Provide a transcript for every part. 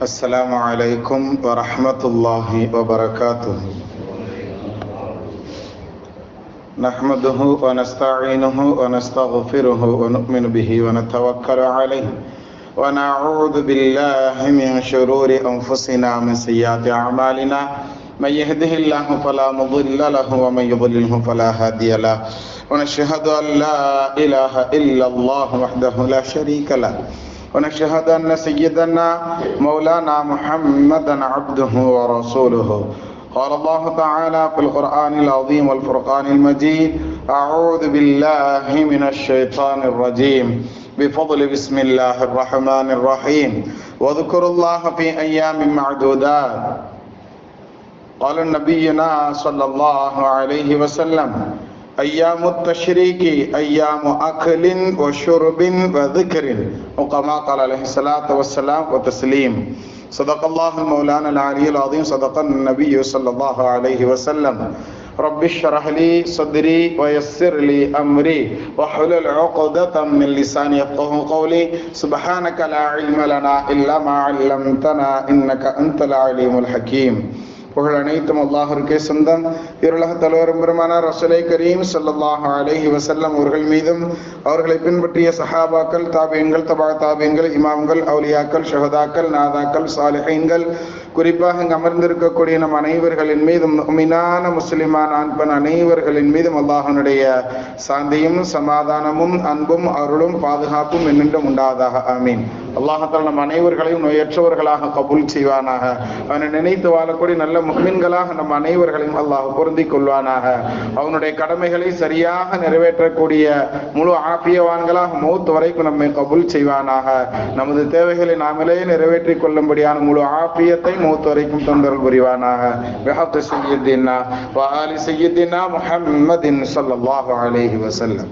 السلام عليكم ورحمة الله وبركاته. نحمده ونستعينه ونستغفره ونؤمن به ونتوكل عليه ونعوذ بالله من شرور أنفسنا ومن سيئات أعمالنا. من يهده الله فلا مضل له ومن يضلله فلا هادي له. ونشهد أن لا إله إلا الله وحده لا شريك له. ونشهد أن سيدنا مولانا محمدا عبده ورسوله. قال الله تعالى في القرآن العظيم والفرقان المجيد: أعوذ بالله من الشيطان الرجيم. بفضل بسم الله الرحمن الرحيم. واذكروا الله في أيام معدودات. قال نبينا صلى الله عليه وسلم: أيام التشريك أيام أكل وشرب وذكر، وكما قال عليه الصلاة والسلام وتسليم. صدق الله المولانا العلي العظيم. صدق النبي صلى الله عليه وسلم. رب اشرح لي صدري ويسر لي أمري واحلل عقدة من لساني يفقهوا قولي. سبحانك لا علم لنا إلا ما علمتنا إنك أنت العليم الحكيم. புகழ் அனைத்தும் அல்லாஹ்விற்கே சொந்தம். இருளக தலைவரும் பெருமானார் ரசூலை கரீம் ஸல்லல்லாஹு அலைஹி வஸல்லம் அவர்கள் மீதும், அவர்களை பின்பற்றிய சஹாபாக்கள், தாபியன்கள், தபா தாபியன்கள், இமாம்கள், அவுலியாக்கள், ஷஹதாக்கள், நாதாக்கள், சாலிஹீன்கள், குறிப்பாக இங்கு அமர்ந்திருக்கக்கூடிய நம் அனைவர்களின் மீதும், முஃமினான முஸ்லிமான ஆண் பெண் அனைவர்களின் மீதும் அல்லாஹ்வுடைய சாந்தியும் சமாதானமும் அன்பும் அருளும் பாதுகாப்பும் என்னென்றும் உண்டாதாக. ஆமீன். அல்லாஹ் தஆலா நம் அனைவர்களையும் நோயற்றவர்களாக கபூல் செய்வானாக. அவனை நினைத்து வாழக்கூடிய நல்ல முஃமின்களாக நம் அனைவர்களையும் அல்லாஹ் பொருந்திக் கொள்வானாக. அவனுடைய கடமைகளை சரியாக நிறைவேற்றக்கூடிய முழு ஆஃபியவான்களாக மௌத் வரைக்கும் நம்மை கபூல் செய்வானாக. நமது தேவைகளை நாமளே நிறைவேற்றிக் கொள்ளும்படியான முழு ஆஃபியத்தை மௌத் வரைக்கும் தந்தருள் புரிவானாக. பிஹக்கி சய்யிதினா வ ஆலி சய்யிதினா முஹம்மதின் ஸல்லல்லாஹு அலைஹி வஸல்லம்.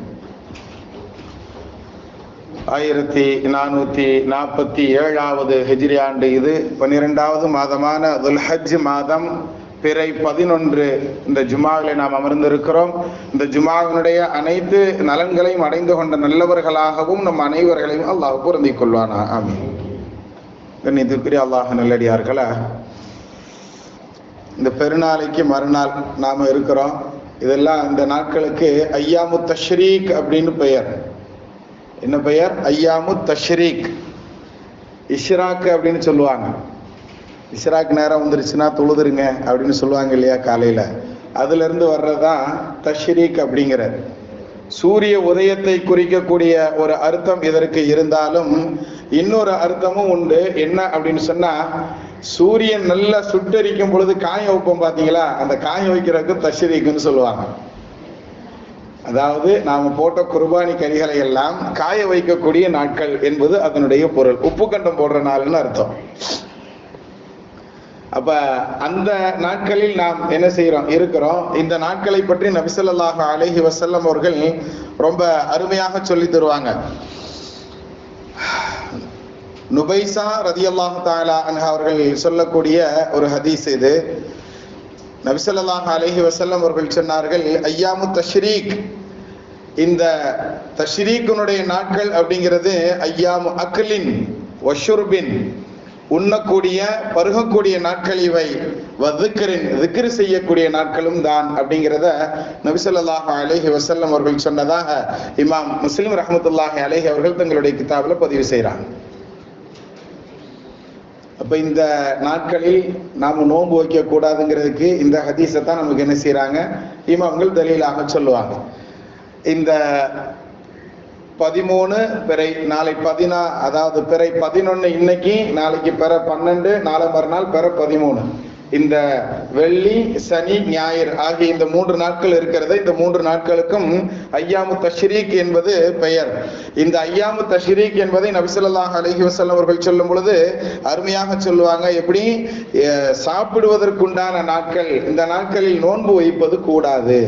1447வது ஹிஜ்ரி ஆண்டு இது. 12வது மாதமான துல்ஹஜ் மாதம் பிறை 11 இந்த ஜுமாவிலே நாம் அமர்ந்திருக்கிறோம். இந்த ஜுமாவினுடைய அனைத்து நலன்களையும் அடைந்து கொண்ட நல்லவர்களாகவும் நம் அனைவர்களையும் அல்லாஹ் பொருந்திக் கொள்வானா. ஆமீன். கண்ணியத்திற்குரிய அல்லாஹ் நல்லடியார்களே, இந்த பெருநாளைக்கு மறுநாள் நாம் இருக்கிறோம். இதெல்லாம் இந்த நாட்களுக்கு ஐயாமு தஷ்ரீக் அப்படின்னு பெயர். என்ன பெயர்? ஐயாமு தஷ்ரீக். இஷ்ராக் அப்படின்னு சொல்லுவாங்க. இஷ்ராக் நேரம் வந்துருச்சுன்னா தொழுதுருங்க அப்படின்னு சொல்லுவாங்க இல்லையா காலையில். அதுலேருந்து வர்றதான் தஷ்ரீக் அப்படிங்கிறது. சூரிய உதயத்தை குறிக்கக்கூடிய ஒரு அர்த்தம் இதற்கு இருந்தாலும் இன்னொரு அர்த்தமும் உண்டு. என்ன அப்படின்னு சொன்னா, சூரியன் நல்லா சுட்டரிக்கும் பொழுது காய வைப்போம் பார்த்தீங்களா, அந்த காய வைக்கிறதுக்கு தஷ்ரீக்னு சொல்லுவாங்க. அதாவது நாம போட்ட குர்பானி கறிகளை எல்லாம் காய வைக்கக்கூடிய நாட்கள் என்பது அதனுடைய பொருள். உப்பு கண்டம் போடுற நாள்னு அர்த்தம். அப்ப அந்த நாட்களில் நாம் என்ன செய்யறோம் இருக்கிறோம். இந்த நாட்களை பற்றி நபி ஸல்லல்லாஹு அலைஹி வஸல்லம் அவர்கள் ரொம்ப அருமையாக சொல்லி தருவாங்க. நுபைசா ரலியல்லாஹு தஆலா அன்ஹா அவர்கள் சொல்லக்கூடிய ஒரு ஹதீஸ் இது. நபி ஸல்லல்லாஹு அலைஹி வஸல்லம் அவர்கள் சொன்னார்கள், ஐயாமு தஷ்ரீக், இந்த தஷ்ரீக்குனுடைய நாட்கள் அப்படிங்கிறது ஐயாமு அக்லின் வஷுர்பின், உண்ணக்கூடிய பருகக்கூடிய நாட்கள் இவை, வذிக்ரின், திக்ர் செய்யக்கூடிய நாட்களும் தான் அப்படிங்கிறத நபி ஸல்லல்லாஹு அலைஹி வஸல்லம் அவர்கள் சொன்னதாக இமாம் முஸ்லிம் ரஹ்மத்துல்லாஹி அலைஹி அவர்கள் தங்களுடைய கிதாபில் பதிவு செய்கிறாங்க. அப்ப இந்த நாட்களில் நாம் நோன்பு வைக்க கூடாதுங்கிறதுக்கு இந்த ஹதீஸை தான் நமக்கு என்ன செய்யறாங்க, இமாம்கள் தலீலாக சொல்லுவாங்க. இந்த 13 பிறை நாளை 14, அதாவது பிறை 11 இன்னைக்கு, நாளைக்கு பிற 12, நாளை மறுநாள் பிற 13. இந்த வெள்ளி சனி ஞாயிறு ஆகிய இந்த 3 நாட்கள் இருக்கிறது. இந்த 3 நாட்களுக்கும் ஐயாமு தஷ்ரீக் என்பது பெயர். இந்த ஐயாமு தஷ்ரீக் என்பதை நபி ஸல்லல்லாஹு அலைஹி வஸல்லம் அவர்கள் சொல்லும் பொழுது அருமையாக சொல்லுவாங்க. எப்படி? சாப்பிடுவதற்குண்டான நாட்கள். இந்த நாட்களில் நோன்பு வைப்பது கூடாது.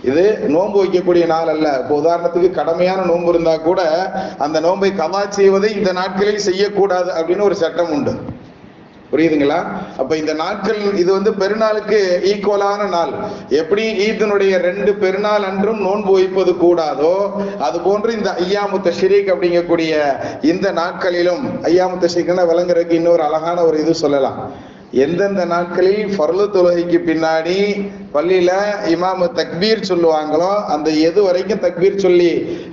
இது நோன்பு வைக்கக்கூடிய நாள் அல்ல. இப்போ உதாரணத்துக்கு கடமையான நோன்பு இருந்தா கூட அந்த நோன்பை கதா செய்வதை இந்த நாட்களில் செய்யக்கூடாது அப்படின்னு ஒரு சட்டம் உண்டு. புரியுதுங்களா? அப்ப இந்த நாட்கள் இது பெருநாளுக்கு ஈக்குவலான நாள். எப்படி ஈத்தினுடைய 2 பெருநாள் அன்றும் நோன்பு வைப்பது கூடாதோ அது போன்று இந்த ஐயாமு தஷ்ரீக் அப்படிங்கக்கூடிய இந்த நாட்களிலும், ஐயாமு தஷ்ரீக்னா விளங்குறதுக்கு இன்னொரு அழகான ஒரு இது சொல்லலாம். எந்தெந்த நாட்களில் ஃபர்லு தொழுகைக்கு பின்னாடி பள்ளியில இமாமு தக்பீர் சொல்லுவாங்களோ அந்த எது வரைக்கும் தக்பீர் சொல்லி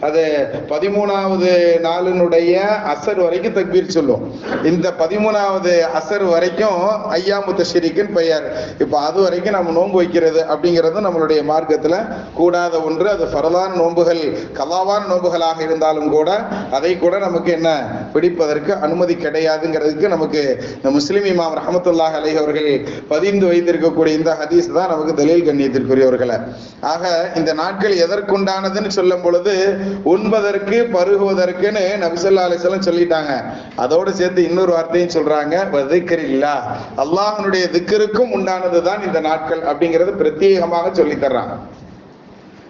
அது 13வது நாளினுடைய அசர் வரைக்கும் தக்பீர் சொல்லும். இந்த 13வது அசர் வரைக்கும் ஐயாமு தஷ்ரீக்குன்னு பெயர். இப்போ அது வரைக்கும் நம்ம நோன்பு வைக்கிறது அப்படிங்கிறது நம்மளுடைய மார்க்கத்தில் கூடாத ஒன்று. அது ஃபர்லான நோன்புகள், கலாவான நோன்புகளாக இருந்தாலும் கூட அதை கூட நமக்கு என்ன பிடிப்பதற்கு அனுமதி கிடையாதுங்கிறதுக்கு நமக்கு முஸ்லிம் இமாம் ரஹ்மத்துல்லாஹி அலைஹி அவர்கள் பதிந்து வைத்திருக்கக்கூடிய இந்த ஹதீஸ் தான் நமக்கு தலீல், கண்ணியத்திற்குரியவர்களை. ஆக இந்த நாட்கள் எதற்குண்டானதுன்னு சொல்லும் பொழுது உண்பதற்கு பருகுவதற்குன்னு நபி ஸல்லல்லாஹு அலைஹி வஸல்லம் சொல்லிட்டாங்க. அதோடு சேர்த்து இன்னொரு வார்த்தையும் சொல்றாங்க, வதிக்ரில்லா, அல்லாஹ்வுடைய திக்ருக்கும் உண்டானதுதான் இந்த நாட்கள் அப்படிங்கறது பிரத்யேகமாக சொல்லி தர்றாங்க.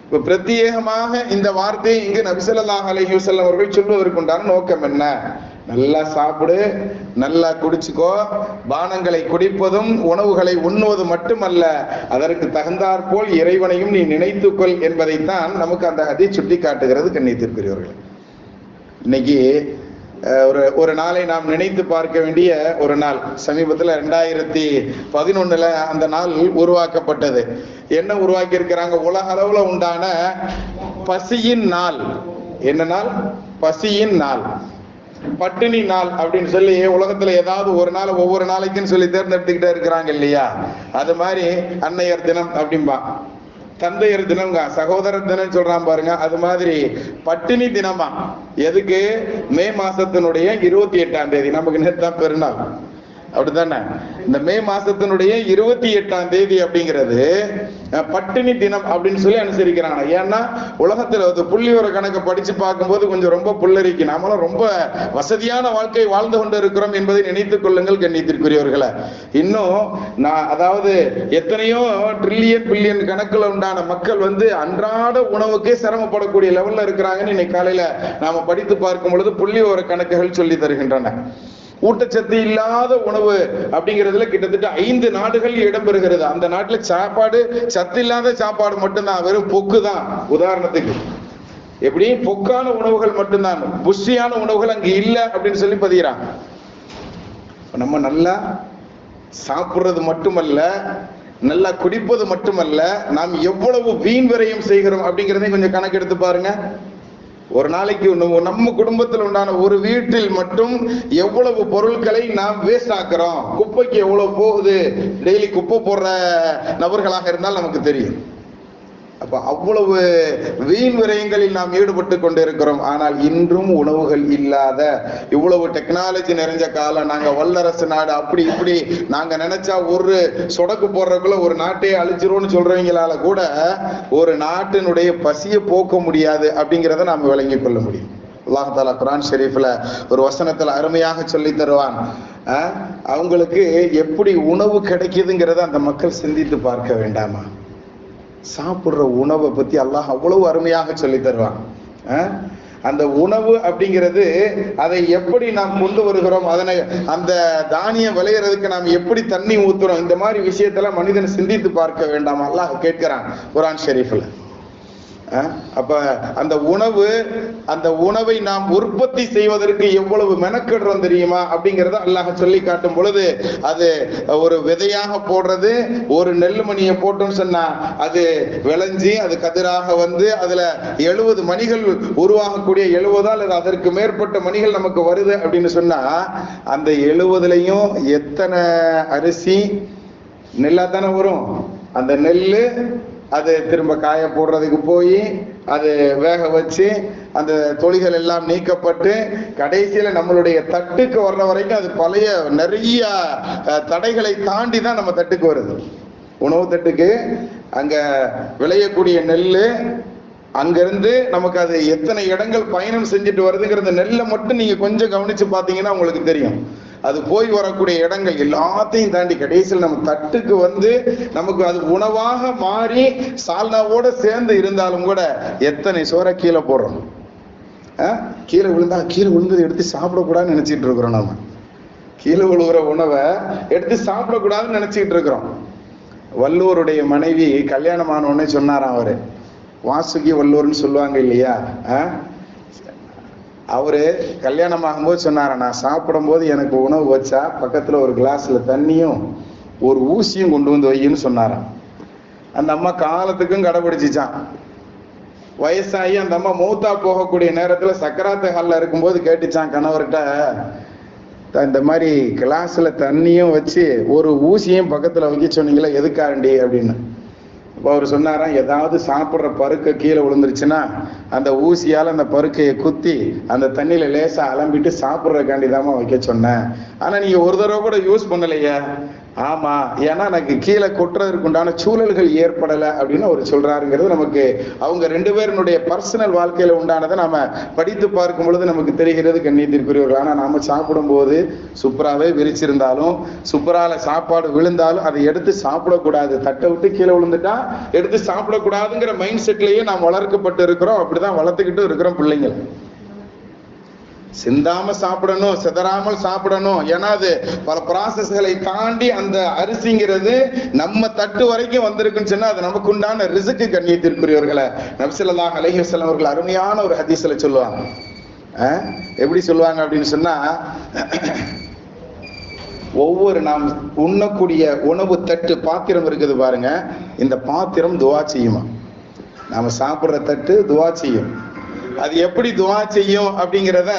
இப்ப பிரத்யேகமாக இந்த வார்த்தையை இங்கு நபி ஸல்லல்லாஹு அலைஹி வஸல்லம் அவர்கள் சொல்வதற்குண்டான நோக்கம் என்ன? நல்லா சாப்பிடு, நல்லா குடிச்சுக்கோ. பானங்களை குடிப்பதும் உணவுகளை உண்ணுவது மட்டுமல்ல, அதற்கு தகுந்தாற்போல் இறைவனையும் நீ நினைத்துக்கொள் என்பதைத்தான் நமக்கு அந்த ஹதீஸ் சுட்டி காட்டுகிறது. கண்ணியத்திற்குரியவர்கள், இன்னைக்கு ஒரு நாளை நாம் நினைத்து பார்க்க வேண்டிய ஒரு நாள். சமீபத்தில் 2011 அந்த நாள் உருவாக்கப்பட்டது. என்ன உருவாக்கி இருக்கிறாங்க? உலக அளவுல உண்டான பசியின் நாள். என்ன நாள்? பசியின் நாள், பட்டினி நாள் அப்படின்னு சொல்லி உலகத்துல ஏதாவது ஒரு நாள் ஒவ்வொரு நாளைக்குன்னு சொல்லி தேர்ந்தெடுத்துக்கிட்டே இருக்கிறாங்க இல்லையா? அது மாதிரி அன்னையர் தினம் அப்படின்பா, தந்தையர் தினம், சகோதரர் தினம் சொல்றான் பாருங்க. அது மாதிரி பட்டினி தினமா. எதுக்கு? மே மாசத்தினுடைய 28ஆம் தேதி, நமக்கு நேற்று பெருநாள், அப்படித்தானே? இந்த மே மாசத்தினுடைய 28ஆம் தேதி அப்படிங்கிறது பட்டினி தினம் அப்படின்னு சொல்லி அனுசரிக்கிறாங்க. ஏன்னா உலகத்துல புள்ளிவர கணக்கை படிச்சு பார்க்கும்போது கொஞ்சம் ரொம்ப புல்லரிக்கு, நாமளும் ரொம்ப வசதியான வாழ்க்கை வாழ்ந்து கொண்டு இருக்கிறோம் என்பதை நினைத்துக் கொள்ளுங்கள் கண்ணியத்திற்குரியவர்களை. இன்னும் அதாவது எத்தனையோ ட்ரில்லியன் பில்லியன் கணக்குல உண்டான மக்கள் அன்றாட உணவுக்கே சிரமப்படக்கூடிய லெவல்ல இருக்கிறாங்கன்னு இன்னைக்கு காலையில நாம படித்து பார்க்கும் பொழுது புள்ளிவர கணக்குகள் சொல்லி தருகின்றன. ஊட்டச்சத்து இல்லாத உணவு அப்படிங்கிறதுல கிட்டத்தட்ட 5 நாடுகள் இடம்பெறுகிறது. அந்த நாட்டுல சாப்பாடு சத்து இல்லாத சாப்பாடு மட்டும்தான், வெறும் பொக்கு தான். உதாரணத்துக்கு எப்படி பொக்கான உணவுகள் மட்டும்தான், புஷ்டியான உணவுகள் அங்க இல்லை அப்படின்னு சொல்லி பதிகிறாங்க. நம்ம நல்லா சாப்பிடுறது மட்டுமல்ல, நல்லா குடிப்பது மட்டுமல்ல, நாம் எவ்வளவு வீண் விரயம் செய்கிறோம் அப்படிங்கிறதையும் கொஞ்சம் கணக்கெடுத்து பாருங்க. ஒரு நாளைக்கு நம்ம குடும்பத்தில் உண்டான ஒரு வீட்டில் மட்டும் எவ்வளவு பொருட்களை நாம் வேஸ்ட் ஆக்குறோம், குப்பைக்கு எவ்வளவு போகுது, டெய்லி குப்பை போடுற நபர்களாக இருந்தால் நமக்கு தெரியும். அப்ப அவ்வளவு வீண் விரயங்களில் நாம் ஈடுபட்டு கொண்டு இருக்கிறோம். ஆனால் இன்றும் உணவுகள் இல்லாத, இவ்வளவு டெக்னாலஜி நிறைஞ்ச காலம், நாங்க வல்லரசு நாடு, அப்படி இப்படி நாங்க நினைச்சா ஒரு சொடக்கு போடுறதுக்குள்ள ஒரு நாட்டையே அழிச்சிரும்னு சொல்றவங்களால கூட ஒரு நாட்டினுடைய பசியை போக்க முடியாது அப்படிங்கிறத நாம் விளங்கிக் கொள்ள முடியும். அல்லாஹ் தஆலா குர்ஆன் ஷரீஃப்ல ஒரு வசனத்துல அருமையாக சொல்லி தருவான். அவங்களுக்கு எப்படி உணவு கிடைக்குதுங்கிறத அந்த மக்கள் சிந்தித்து பார்க்க வேண்டாமா? சாப்பிடுற உணவை பத்தி அல்லாஹ் அவ்வளவு அருமையாக சொல்லி தருவான். அந்த உணவு அப்படிங்கிறது அதை எப்படி நாம் கொண்டு வருகிறோம், அதனை அந்த தானியம் விளையிறதுக்கு நாம் எப்படி தண்ணி ஊத்துறோம், இந்த மாதிரி விஷயத்தெல்லாம் மனிதன் சிந்தித்து பார்க்க வேண்டாம்? அல்லாஹ் கேட்கிறான் குர்ஆன் ஷரீஃப்ல. அப்ப அந்த உணவை நாம் உற்பத்தி செய்வதற்கு எவ்வளவு மெனக்கெடுறோம் தெரியுமா அப்படிங்கறத அல்லாஹ் சொல்லி காட்டும் பொழுது, அது ஒரு விதையாக போடுறது, ஒரு நெல்லுமணியை போட்டோம்னு சொன்னா அது விளைஞ்சி அது கதிராக அதுல 70 மணிகள் உருவாகக்கூடிய 70 அல்லது அதற்கு மேற்பட்ட மணிகள் நமக்கு வருது அப்படின்னு சொன்னா, அந்த 70லயும் எத்தனை அரிசி நெல்லா தானே வரும். அந்த நெல்லு அது திரும்ப காய போடுறதுக்கு போய் அது வேக வச்சு அந்த தொழில்கள் எல்லாம் நீக்கப்பட்டு கடைசியில நம்மளுடைய தட்டுக்கு வர்ற வரைக்கும் அது பழைய நிறைய தடைகளை தாண்டி தான் நம்ம தட்டுக்கு வருது. உணவு தட்டுக்கு அங்க விளையக்கூடிய நெல்லு அங்கிருந்து நமக்கு அது எத்தனை இடங்கள் பயணம் செஞ்சுட்டு வருதுங்கிறத நெல்லை மட்டும் நீங்க கொஞ்சம் கவனிச்சு பார்த்தீங்கன்னா உங்களுக்கு தெரியும். அது போய் வரக்கூடிய இடங்கள் எல்லாத்தையும் தாண்டி கடைசியில் நம்ம தட்டுக்கு நமக்கு அது உணவாக மாறி சால்னாவோட சேர்ந்து இருந்தாலும் கூட எத்தனை சோற கீழே போடுறோம். கீழே விழுந்தது எடுத்து சாப்பிடக்கூடாதுன்னு நினைச்சிட்டு இருக்கிறோம். நம்ம கீழே விழுகிற உணவை எடுத்து சாப்பிடக்கூடாதுன்னு நினைச்சுக்கிட்டு இருக்கிறோம். வள்ளுவருடைய மனைவி கல்யாணமான உடனே சொன்னாராம், அவரு வாசுகி வள்ளுவர்னு சொல்லுவாங்க இல்லையா, அவரு கல்யாணம் ஆகும்போது சொன்னாராம், நான் சாப்பிடும் போது எனக்கு உணவு வச்சா பக்கத்துல ஒரு கிளாஸ்ல தண்ணியும் ஒரு ஊசியும் கொண்டு வந்து வையின்னு சொன்னாராம். அந்த அம்மா காலத்துக்கும் கடைபிடிச்சிச்சான். வயசாகி அந்த அம்மா மூத்தா போகக்கூடிய நேரத்துல சக்கராத்து ஹால்ல இருக்கும்போது கேட்டுச்சான் கணவர்கிட்ட, இந்த மாதிரி கிளாஸ்ல தண்ணியும் வச்சு ஒரு ஊசியும் பக்கத்துல வைக்க சொன்னீங்களா, எதுக்காண்டி அப்படின்னு. இப்போ அவர் சொன்னாராம், ஏதாவது சாப்பிட்ற பருக்கை கீழே விழுந்துருச்சுன்னா அந்த ஊசியால் அந்த பருக்கையை குத்தி அந்த தண்ணியில லேசா அலம்பிட்டு சாப்பிட்றதுக்காண்டி தாமா வைக்க சொன்னேன். ஆனா நீங்க ஒரு தடவை கூட யூஸ் பண்ணலையே. ஆமா, ஏன்னா எனக்கு கீழே கொட்டுறதுக்கு உண்டான சூழல்கள் ஏற்படலை அப்படின்னு அவர் சொல்றாருங்கிறது நமக்கு அவங்க ரெண்டு பேருடைய பர்சனல் வாழ்க்கையில உண்டானதை நாம படித்து பார்க்கும் பொழுது நமக்கு தெரிகிறது கண்ணியத்திற்குரியவர்கள். ஆனா நாம சாப்பிடும் போது சுப்ராவே விரிச்சிருந்தாலும் சுப்ரால சாப்பாடு விழுந்தாலும் அதை எடுத்து சாப்பிடக்கூடாது. தட்டை விட்டு கீழே விழுந்துட்டா எடுத்து சாப்பிடக்கூடாதுங்கிற மைண்ட் செட்லயே நாம் வளர்க்கப்பட்டு இருக்கிறோம். அப்படிதான் வளர்த்துக்கிட்டு இருக்கிறோம் பிள்ளைங்களை. சிந்தாம சாப்பிடணும், சிதறாமல் சாப்பிடணும். ஏன்னா அது பல ப்ராசஸ்களை தாண்டி அந்த அரிசிங்கிறது நம்ம தட்டு வரைக்கும் வந்திருக்குன்னு சொன்னா அது நமக்கு உண்டான ரிஸ்க்கு. கண்ணியத்திற்குரியவர்களை நபி ஸல்லல்லாஹு அலைஹி வஸல்லம் அவர்கள் அருமையான ஒரு ஹதீஸ்ல சொல்லுவாங்க. எப்படி சொல்லுவாங்க அப்படின்னு சொன்னா, ஒவ்வொரு நாம் உண்ணக்கூடிய உணவு தட்டு பாத்திரம் இருக்குது பாருங்க, இந்த பாத்திரம் துவா செய்யுமா. நாம சாப்பிடுற தட்டு துவா செய்யும். அது எப்படி துவா செய்யும் அப்படிங்கிறத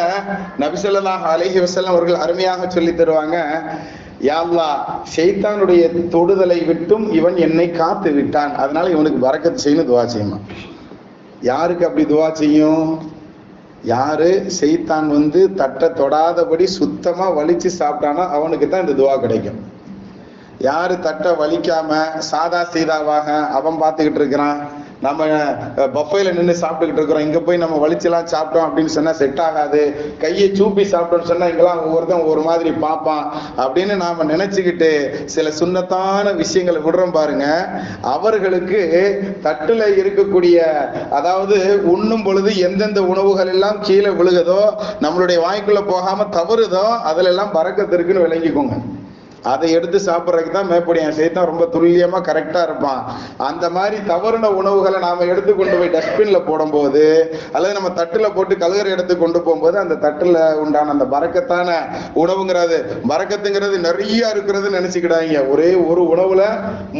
நபி ஸல்லல்லாஹு அலைஹி வஸல்லம் அவர்கள் அருமையாக சொல்லி தருவாங்க. யா அல்லாஹ், ஷைத்தானுடைய தொடுதலை விட்டும் இவன் என்னை காத்து விட்டான், அதனால இவனுக்கு பரக்கத் செய்யணும் துவா செய்யுமா. யாருக்கு அப்படி துவா செய்யும்? யாரு ஷைத்தான் தட்டை தொடாதபடி சுத்தமா வலிச்சு சாப்பிட்டானோ அவனுக்கு தான் இந்த துவா கிடைக்கும். யாரு தட்டை வலிக்காம சாதா சீதாவாக அவன் பார்த்துக்கிட்டு இருக்கிறான், நம்ம பஃபேல நின்று சாப்பிட்டுக்கிட்டு இருக்கிறோம், இங்க போய் நம்ம வலிச்செல்லாம் சாப்பிட்டோம் அப்படின்னு சொன்னா செட் ஆகாது, கையை சூப்பி சாப்பிட்டோம்னு சொன்னா இங்கெல்லாம் ஒவ்வொருத்தன் ஒரு மாதிரி பார்ப்பான் அப்படின்னு நாம நினைச்சுக்கிட்டு சில சுன்னத்தான விஷயங்களை விடுறோம் பாருங்க. அவர்களுக்கு தட்டுல இருக்கக்கூடிய, அதாவது உண்ணும் பொழுது எந்தெந்த உணவுகள் எல்லாம் கீழே விழுகுதோ நம்மளுடைய வாய்க்குள்ள போகாம தவறுதோ அதுல எல்லாம் பரக்கத்து இருக்குன்னு விளங்கிக்கோங்க. அதை எடுத்து சாப்பிட்றதுக்கு தான் மேற்படியான். சைத்தான் ரொம்ப துல்லியமா கரெக்டா இருப்பான். அந்த மாதிரி தவறுன உணவுகளை நாம எடுத்து கொண்டு போய் டஸ்ட்பின்ல போடும் போது அல்லது நம்ம தட்டுல போட்டு கழுகுற எடுத்து கொண்டு போகும்போது அந்த தட்டுல உண்டான அந்த பரக்கத்தான உணவுங்கிறது, பரக்கத்துங்கிறது நிறைய இருக்கிறது நினைச்சுக்கிடாங்க. ஒரே ஒரு உணவுல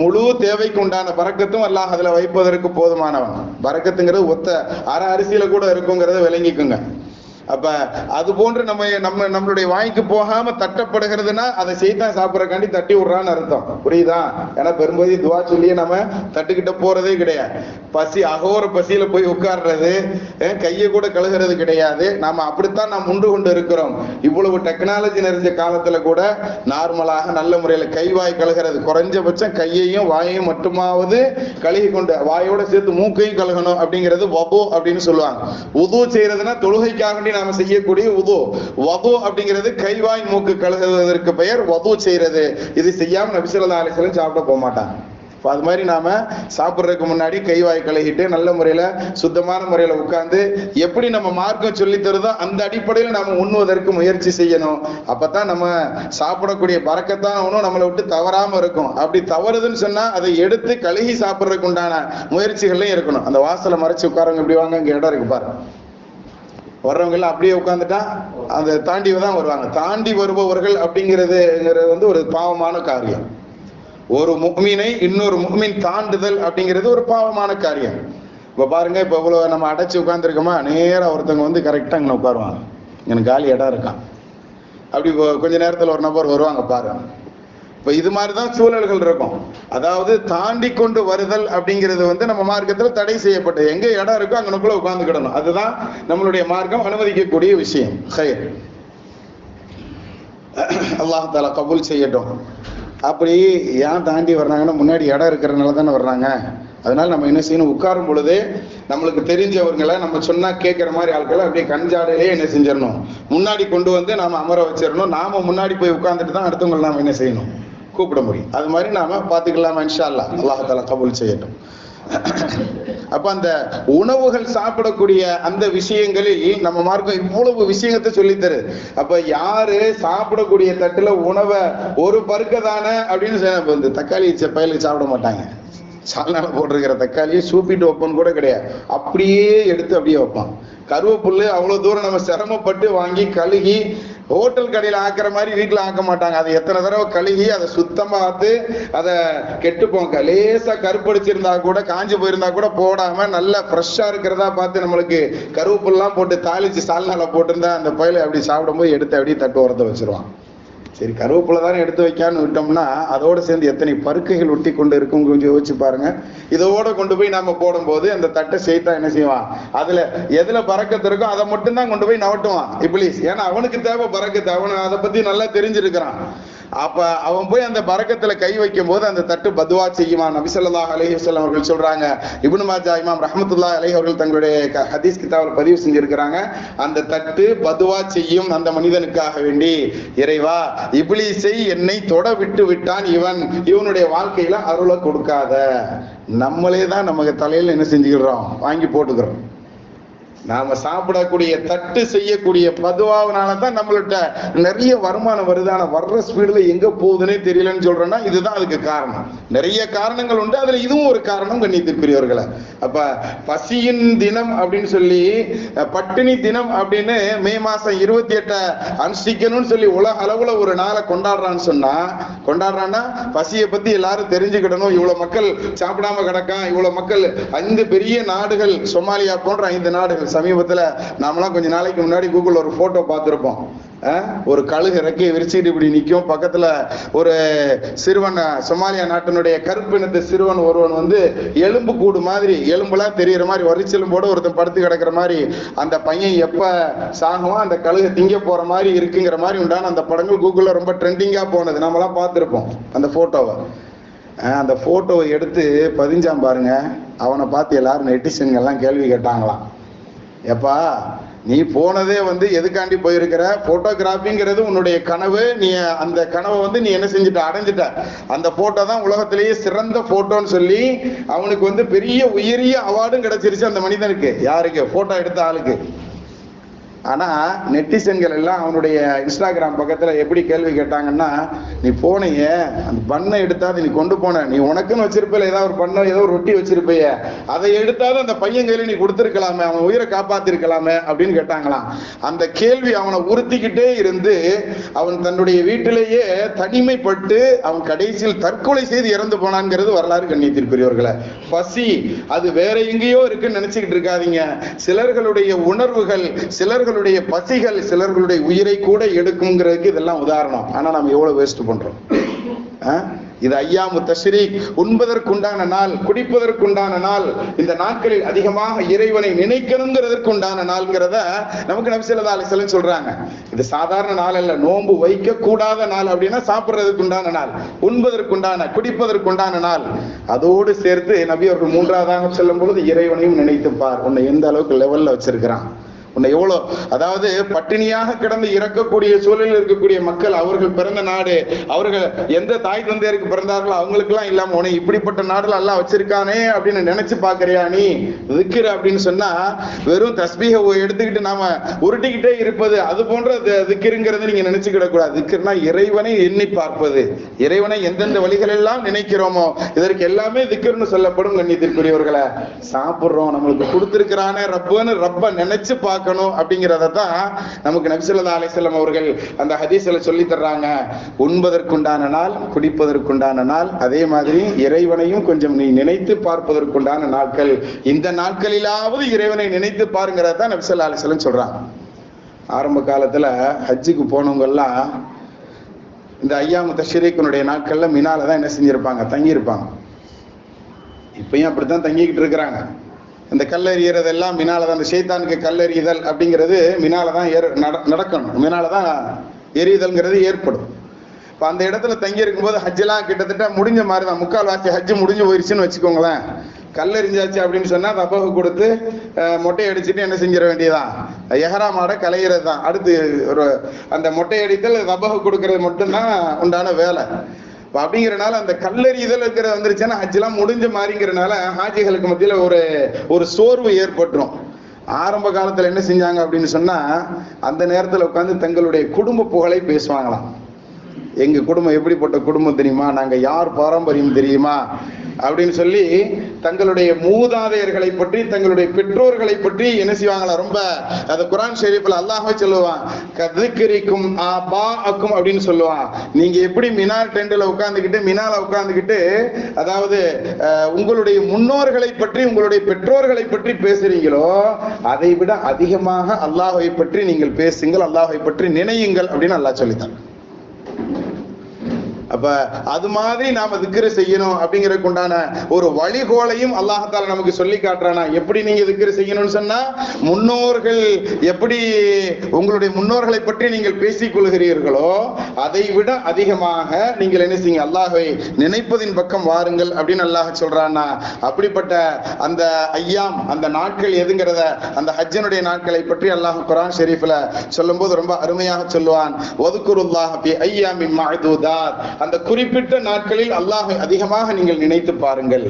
முழு தேவைக்கு உண்டான பரக்கத்தும் அல்லாஹ் அதுல வைப்பதற்கு போதுமானவன். பரக்கத்துங்கிறது ஒத்த அரை அரிசியில கூட இருக்குங்கிறத விளங்கிக்குங்க. அப்ப அது போன்று நம்மளுடைய வாய்க்கு போகாம தட்டப்படுகிறதுனா அதை சைத்தான் சாப்பிட்றக்காண்டி தட்டி விடுறான்னு அர்த்தம். புரியுதா? ஏன்னா பெரும்பதி துவா சொல்லியே நம்ம தட்டுக்கிட்ட போறதே கிடையாது. பசி அகோர பசியில போய் உட்கார்றது, கையை கூட கழுகிறது கிடையாது. நாம அப்படித்தான் நாம் உண்டு கொண்டு இருக்கிறோம். இவ்வளவு டெக்னாலஜி நிறைஞ்ச காலத்துல கூட நார்மலாக நல்ல முறையில கை வாய் கழுகிறது, குறைஞ்சபட்சம் கையையும் வாயையும் மட்டுமாவது கழுகி கொண்டு வாயோட சேர்த்து மூக்கையும் கழுகணும் அப்படிங்கிறது வபு அப்படின்னு சொல்லுவாங்க. உது செய்யறதுன்னா தொழுகைக்காக நாம செய்யக்கூடிய உது. வது அப்படிங்கிறது கைவாய் மூக்கு கழுகுவதற்கு பெயர் வது செய்யறது. இது செய்யாம நபி ஸல்லல்லாஹு அலைஹி வஸல்லம் சாப்பிட போக மாட்டாங்க. அது மாதிரி நாம சாப்பிட்றதுக்கு முன்னாடி கைவாய் கழுகிட்டு நல்ல முறையில சுத்தமான முறையில உட்கார்ந்து எப்படி நம்ம மார்க்கம் சொல்லி தருதோ அந்த அடிப்படையில் நாம உண்ணுவதற்கு முயற்சி செய்யணும். அப்பதான் நம்ம சாப்பிடக்கூடிய பரக்கத்தான் ஒன்றும் நம்மளை விட்டு தவறாம இருக்கும். அப்படி தவறுதுன்னு சொன்னா அதை எடுத்து கழுகி சாப்பிட்றதுக்கு உண்டான முயற்சிகள்லையும் இருக்கணும். அந்த வாசலை மறைச்சு உட்காரங்க, இப்படி வாங்க, இங்க இடம் இருக்கு பாரு, வர்றவங்க எல்லாம் அப்படியே உட்காந்துட்டா அந்த தாண்டி தான் வருவாங்க. தாண்டி வருபவர்கள் அப்படிங்கிறது ஒரு பாவமான காரியம். ஒரு முஃமினை இன்னொரு முஃமின் தாண்டுதல் அப்படிங்கிறது ஒரு பாவமான காரியம். இப்ப பாருங்க, இப்ப இவ்வளவு நம்ம அடைச்சு உட்காந்துருக்கோமா, நேரா ஒருத்தவங்க கரெக்டா இங்க உட்காருவாங்க, எனக்கு காலி இடம் இருக்கான். அப்படி கொஞ்ச நேரத்துல ஒரு நபர் வருவாங்க பாருங்க. இப்ப இது மாதிரிதான் சூழல்கள் இருக்கும். அதாவது தாண்டி கொண்டு வருதல் அப்படிங்கிறது நம்ம மார்க்கத்துல தடை செய்யப்பட்டது. எங்க இடம் இருக்கோ அங்கனுக்குள்ள உட்கார்ந்துக்கிடணும். அதுதான் நம்மளுடைய மார்க்கம் அனுமதிக்கக்கூடிய விஷயம். அல்லாஹ் தஆலா கபூல் செய்யட்டும். அப்படி ஏன் தாண்டி வர்றாங்கன்னா முன்னாடி இடம் இருக்கிறதுனால தானே வர்றாங்க. அதனால நம்ம என்ன செய்யணும், உட்காரும் பொழுதே நம்மளுக்கு தெரிஞ்சவர்களை நம்ம சொன்னா கேட்கிற மாதிரி ஆட்களை அப்படியே கஞ்சாடையிலே என்ன செஞ்சிடணும், முன்னாடி கொண்டு நாம அமர வச்சிடணும். நாம முன்னாடி போய் உட்கார்ந்துட்டு தான் அடுத்தவங்களை நாம என்ன செய்யணும், கூப்பிட முடியும். அது மாதிரி நாம பாத்துக்கலாமா? இன்ஷா அல்லாஹ். அல்லாஹ் தஆலா கபூல் செய்யட்டும். அப்ப அந்த உணவுகள் சாப்பிடக்கூடிய அந்த விஷயங்களில் நம்ம மார்க்கம் இவ்வளவு விஷயத்தை சொல்லித்தரு. அப்ப யாரு சாப்பிடக்கூடிய தட்டுல உணவை ஒரு பருக்கதானே அப்படின்னு தக்காளி பயிலுக்கு சாப்பிட மாட்டாங்க. சால்னால போட்டிருக்கிற தக்காளியை சூப்பிட்டு வைப்போன்னு கூட கிடையாது, அப்படியே எடுத்து அப்படியே வைப்பான். கருவேப்புல்லு அவ்வளவு தூரம் நம்ம சிரமப்பட்டு வாங்கி கழுகி ஹோட்டல் கடையில் ஆக்குற மாதிரி வீட்டில் ஆக்க மாட்டாங்க. அதை எத்தனை தடவை கழுகி அதை சுத்தமா ஆத்து அதை கெட்டுப்போம். லேசா கருப்படிச்சிருந்தா கூட காஞ்சி போயிருந்தா கூட போடாம நல்லா ஃப்ரெஷ்ஷா இருக்கிறதா பார்த்து நம்மளுக்கு கருவேப்புலாம் போட்டு தாளிச்சு சால்னால போட்டிருந்தா அந்த பயில அப்படி சாப்பிடும்போது எடுத்து அப்படியே தட்டு உரத்தை வச்சிருவான். சரி, கருவேப்பிலை தானே எடுத்து வைக்கான்னு விட்டோம்னா அதோட சேர்ந்து எத்தனை பருக்கைகள் ஒட்டி கொண்டு இருக்கும் கொஞ்சம் யோசிச்சு பாருங்க. இதோட கொண்டு போய் நாம போடும்போது அந்த தட்டை செய்தா என்ன செய்வான், அதுல எதுல பறக்கத்து இருக்கோ அதை மட்டும் தான் கொண்டு போய் நவட்டுவான் இப்லீஸ். ஏன்னா அவனுக்கு தேவை பறக்கத்து, அவனு அதை பத்தி நல்லா தெரிஞ்சிருக்கிறான். அப்ப அவன் போய் அந்த பரக்கத்துல கை வைக்கும் போது அந்த தட்டு பதுவா செய்யுமா. நபி ஸல்லல்லாஹு அலைஹி வஸல்லம் அவர்கள் சொல்றாங்க, இப்னு மாஜா இமாம் ரஹ்மத்துல்லாஹி அலைஹி அவர்கள் தங்களுடைய ஹதீஸ் கிதாபில் பதிவு செஞ்சிருக்கிறாங்க, அந்த தட்டு பதுவா செய்யும் அந்த மனிதனுக்காக வேண்டி, இறைவா இப்லீஸை என்னை தொட விட்டு விட்டான், இவனுடைய வாழ்க்கையில அருளை கொடுக்காத. நம்மளே தான் நமக்கு தலையில என்ன செஞ்சுக்கிறோம், வாங்கி போட்டுக்கிறோம். நாம சாப்பிடக்கூடிய தட்டு செய்யக்கூடிய பதுவாவினால தான் நம்மள்ட்ட நிறைய வருமானம் வருது. ஆனா வர்ற ஸ்பீடுல எங்க போகுதுன்னே தெரியலன்னு சொல்றேன்னா இதுதான் அதுக்கு காரணம். நிறைய காரணங்கள் உண்டு, அதுல இதுவும் ஒரு காரணம் கண்ணியத்திற்குரியவர்களை. அப்ப பசியின் தினம் அப்படின்னு சொல்லி, பட்டினி தினம் அப்படின்னு மே மாசம் 28 அனுஷ்டிக்கணும்னு சொல்லி உலக அளவுல ஒரு நாளை கொண்டாடுறான்னா பசியை பத்தி எல்லாரும் தெரிஞ்சுக்கிடணும். இவ்வளவு மக்கள் சாப்பிடாம கிடக்கான், இவ்வளவு மக்கள் 5 பெரிய நாடுகள், சொமாலியா போன்ற 5 நாடுகள். சமீபத்துல நாமெல்லாம் கொஞ்ச நாளைக்கு முன்னாடி கூகுள் ஒரு போட்டோ பார்த்திருப்போம். ஒரு கழுகு இறக்கி விரிச்சிட்டு இப்படி நிற்கும், பக்கத்துல ஒரு சிறுவன், சொமாலியா நாட்டினுடைய கருப்பினத்து சிறுவன் ஒருவன் எலும்பு கூடு மாதிரி, எலும்புலாம் தெரிகிற மாதிரி வரிச்செலும்போட ஒருத்தன் படுத்து கிடக்கிற மாதிரி, அந்த பையன் எப்ப சாகுவான் அந்த கழுகு திங்க போற மாதிரி இருக்குங்கிற மாதிரி உண்டான அந்த படங்கள் கூகுள்ல ரொம்ப ட்ரெண்டிங்கா போனது, நம்மளாம் பார்த்திருப்போம் அந்த போட்டோவை. அந்த போட்டோவை எடுத்து பதிஞ்சான் பாருங்க. அவனை பார்த்து எல்லாரும் நெட்டிசன்கள்லாம் கேள்வி கேட்டாங்களாம், எப்பா நீ போனதே எதுக்காண்டி போயிருக்கிற, போட்டோகிராஃபிங்கிறது உன்னுடைய கனவு, நீ அந்த கனவை நீ என்ன செஞ்சுட்ட, அடைஞ்சிட்ட. அந்த போட்டோ தான் உலகத்திலேயே சிறந்த போட்டோன்னு சொல்லி அவனுக்கு பெரிய உயரிய அவார்டும் கிடைச்சிருச்சு அந்த மனிதனுக்கு. யாருக்கு? போட்டோ எடுத்த ஆளுக்கு. ஆனா நெட்டிசன்கள் எல்லாம் அவனுடைய இன்ஸ்டாகிராம் பக்கத்துல எப்படி கேள்வி கேட்டாங்கன்னா, நீ போனீங்க அந்த பண்ணை எடுத்தாது நீ கொண்டு போன, நீ உனக்குன்னு வச்சிருப்ப ஏதாவது ஒரு பண்ணை, ஏதோ ஒரு ரொட்டி வச்சிருப்பைய, அதை எடுத்தாலும் அந்த பையன் கையில நீ கொடுத்துருக்கலாமே, அவன் உயிரை காப்பாத்திருக்கலாமே அப்படின்னு கேட்டாங்களாம். அந்த கேள்வி அவனை உறுத்திக்கிட்டே இருந்து அவன் தன்னுடைய வீட்டிலேயே தனிமைப்பட்டு அவன் கடைசியில் தற்கொலை செய்து இறந்து போனான்ங்கிறது வரலாறு கண்ணியத்திற்குரியவர்களை. பசி அது வேற எங்கேயோ இருக்குன்னு நினைச்சுக்கிட்டு இருக்காதீங்க. சிலர்களுடைய உணர்வுகள், சிலர்களுடைய பசிகள் சிலர்களுடைய உயிரை கூட எடுக்கும்ங்கிறதுக்கு இதெல்லாம் உதாரணம். ஆனா நம்ம எவ்வளவு வேஸ்ட் பண்றோம். இது ஐயாமு தஷ்ரீக், உண்பதற்குண்டான நாள், குடிப்பதற்குண்டான நாள். இந்த நாட்களில் அதிகமாக இறைவனை நினைக்கணுங்கிறதற்குண்டான நாள்ங்கிறத நமக்கு நபி ஸல்லல்லாஹு அலைஹி வஸல்லம் சொல்றாங்க. இது சாதாரண நாள் அல்ல, நோன்பு வைக்க கூடாத நாள் அப்படின்னா சாப்பிடுறதுக்குண்டான நாள், உண்பதற்குண்டான குடிப்பதற்குண்டான நாள். அதோடு சேர்த்து நபி அவர்கள் 3ஆவதாக சொல்லும் பொழுது இறைவனையும் நினைத்துப்பார், உன்னை எந்த அளவுக்கு லெவல்ல வச்சிருக்கிறான், உன்னை எவ்வளோ, அதாவது பட்டினியாக கிடந்து இறக்கக்கூடிய சூழலில் இருக்கக்கூடிய மக்கள், அவர்கள் பிறந்த நாடு, அவர்கள் எந்த தாய் தந்தையருக்கு பிறந்தார்களோ அவங்களுக்கெல்லாம் இல்லாம உன்னை இப்படிப்பட்ட நாடுல எல்லாம் வச்சிருக்கானே அப்படின்னு நினைச்சு பாக்குறியா நீ திக்ர் அப்படின்னு சொன்னா, வெறும் தஸ்பீஹை எடுத்துக்கிட்டு நாம உருட்டிக்கிட்டே இருப்பது அது போன்ற திக்ருங்கிறது நீங்க நினைச்சுக்கிட கூடாது. திக்ர்னா இறைவனை எண்ணி பார்ப்பது, இறைவனை எந்தெந்த வழிகள் எல்லாம் நினைக்கிறோமோ இதற்கு எல்லாமே திக்ர்னு சொல்லப்படும். கண்ணியத்திற்குரியவர்களை, சாப்பிடுறோம், நம்மளுக்கு கொடுத்திருக்கிறானே ரப்புன்னு ரப்ப நினைச்சு பார்க்க அப்படிங்கிறதான் நமக்கு நபி ஸல்லல்லாஹு அலைஹி வஸல்லம் அவர்கள் அந்த ஹதீஸ்ல சொல்லி தர்றாங்க. உண்பதற்குண்டான நாள், குடிப்பதற்குண்டான நாள், அதே மாதிரி இறைவனையும் கொஞ்சம் நீ நினைத்து பார்ப்பதற்குண்டான நாட்கள். இந்த நாட்களிலாவது இறைவனை நினைத்து பாருங்கிறதான் நபி ஸல்லல்லாஹு அலைஹி வஸல்லம் சொல்றாங்க. ஆரம்ப காலத்துல ஹஜ்ஜுக்கு போனவங்க எல்லாம் இந்த ஐயாமு தஷ்ரீக்கினுடைய நாட்கள்ல மினால தான் என்ன செஞ்சிருப்பாங்க, தங்கி இருப்பாங்க. இப்பயும் அப்படித்தான் தங்கிக்கிட்டு இருக்கிறாங்க. இந்த கல்லெறியறதெல்லாம் மினாலதான், அந்த ஷைத்தானுக்கு கல்லெறிதல் அப்படிங்கிறது மினாலதான் நடக்கணும், மினாலதான் எரிதல்ங்கிறது ஏற்படும். இப்ப அந்த இடத்துல தங்கி இருக்கும்போது ஹஜ்ஜெல்லாம் கிட்டத்தட்ட முடிஞ்ச மாதிரி தான், முக்கால்வாசி ஹஜ்ஜு முடிஞ்சு போயிருச்சுன்னு வச்சுக்கோங்களேன். கல்லெறிஞ்சாச்சு அப்படின்னு சொன்னா தபகு கொடுத்து மொட்டை அடிச்சுட்டு என்ன செஞ்சிட வேண்டியதான், எஹராமாட கலையிறது தான். அடுத்து ஒரு அந்த மொட்டை அடித்தல் தபகு கொடுக்கறது மட்டும்தான் உண்டான வேலை. அப்படிங்கிறனால அந்த கல்லறிதல் இருக்கிற வந்துருச்சுன்னா ஹஜ்ஜெல்லாம் முடிஞ்ச மாதிரிங்கிறனால ஹாஜிகளுக்கு மத்தியில ஒரு சோர்வு ஏற்பட்டுரும். ஆரம்ப காலத்துல என்ன செஞ்சாங்க அப்படின்னு சொன்னா, அந்த நேரத்துல உட்காந்து தங்களுடைய குடும்ப புகழை பேசுவாங்களாம். எங்க குடும்பம் எப்படிப்பட்ட குடும்பம் தெரியுமா, நாங்க யார் பாரம்பரியம் தெரியுமா அப்படின்னு சொல்லி தங்களுடைய மூதாதையர்களை பற்றி தங்களுடைய பெற்றோர்களை பற்றி என்ன செய்வாங்களா, ரொம்ப அந்த குர்ஆன் ஷரீஃப்ல அல்லாஹ்வே சொல்லுவான், கذிக்ரிக்கும் ஆபாஅக்கும் அப்படின்னு சொல்லுவான். நீங்க எப்படி மினார் டென்ட்ல உட்கார்ந்துக்கிட்டு மினால உட்கார்ந்துக்கிட்டு அதாவது உங்களுடைய முன்னோர்களை பற்றி உங்களுடைய பெற்றோர்களை பற்றி பேசுறீங்களோ அதை விட அதிகமாக அல்லாஹ்வை பற்றி நீங்கள் பேசுங்கள், அல்லாஹ்வை பற்றி நினையுங்கள் அப்படின்னு அல்லாஹ் சொல்லித்தான். அப்ப அது மாதிரி நாம திக்ரு செய்யணும் அப்படிங்கறதுக்கு உண்டான ஒரு வழிகோலையும் அல்லாஹ் தஆலா நமக்கு சொல்லி காட்டுறானா. எப்படி நீங்க திக்ரு செய்யணும்னு சொன்னா, முன்னோர்கள் எப்படி உங்களுடைய முன்னோர்களை பற்றி நீங்கள் பேசிக் கொள்கிறீர்களோ அதை விட அதிகமாக நீங்கள் என்ன செய்யுங்க, அல்லாஹ்வை நினைப்பதின் பக்கம் வாருங்கள் அப்படின்னு அல்லாஹ் சொல்றானா. அப்படிப்பட்ட அந்த ஐயாம், அந்த நாட்கள் எதுங்கிறத, அந்த ஹஜ்ஜினுடைய நாட்களை பற்றி அல்லாஹ் குர்ஆன் ஷரீஃப்ல சொல்லும்போது ரொம்ப அருமையாக சொல்லுவான். வதுகுருல்லாஹ ஃபி ஐயாமின் மஅதூதாத், அந்த குறிப்பிட்ட நாட்களில் அல்லாஹ்வை அதிகமாக நீங்கள் நினைத்து பாருங்கள்.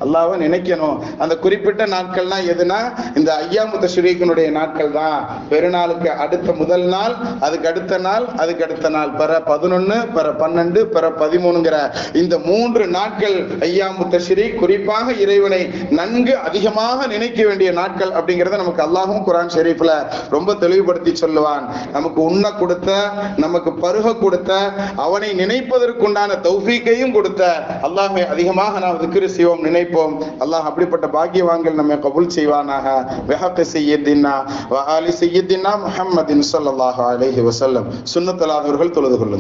அல்லாஹ்வை நினைக்கணும். அந்த குறிப்பிட்ட நாட்கள்னா எதுனா, இந்த ஐயாமு தஷ்ரீக்கினுடைய நாட்கள் தான். பெருநாளுக்கு அடுத்த முதல் நாள், அதுக்கு அடுத்த நாள், அதுக்கு அடுத்த நாள், பிற 11, பிற 12, பிற 13ங்கிற இந்த 3 நாட்கள் ஐயாமு தஷ்ரீக், குறிப்பாக இறைவனை நன்கு அதிகமாக நினைக்க வேண்டிய நாட்கள் அப்படிங்கிறத நமக்கு அல்லாஹ்வும் குர்ஆன் ஷரீஃப்ல ரொம்ப தெளிவுபடுத்தி சொல்லுவான். நமக்கு உண்ண கொடுத்த, நமக்கு பருக கொடுத்த, அவனை நினைப்பதற்குண்டான தௌஃபீக்கையும் கொடுத்த அல்லாஹ்வை அதிகமாக நாம் திக்ரு செய்வோம், நினைப்போம். அல்லாஹ் அப்படிப்பட்ட பாக்கியவான்கள் நம்மை கபூல் செய்வானாக. வஹக்க சய்யிதினா வ ஆலி சய்யிதினா முஹம்மதின் ஸல்லல்லாஹு அலைஹி வஸல்லம். சுன்னத்துல்லாஹ்வர்கள் தொழுது கொள்ளுங்கள்.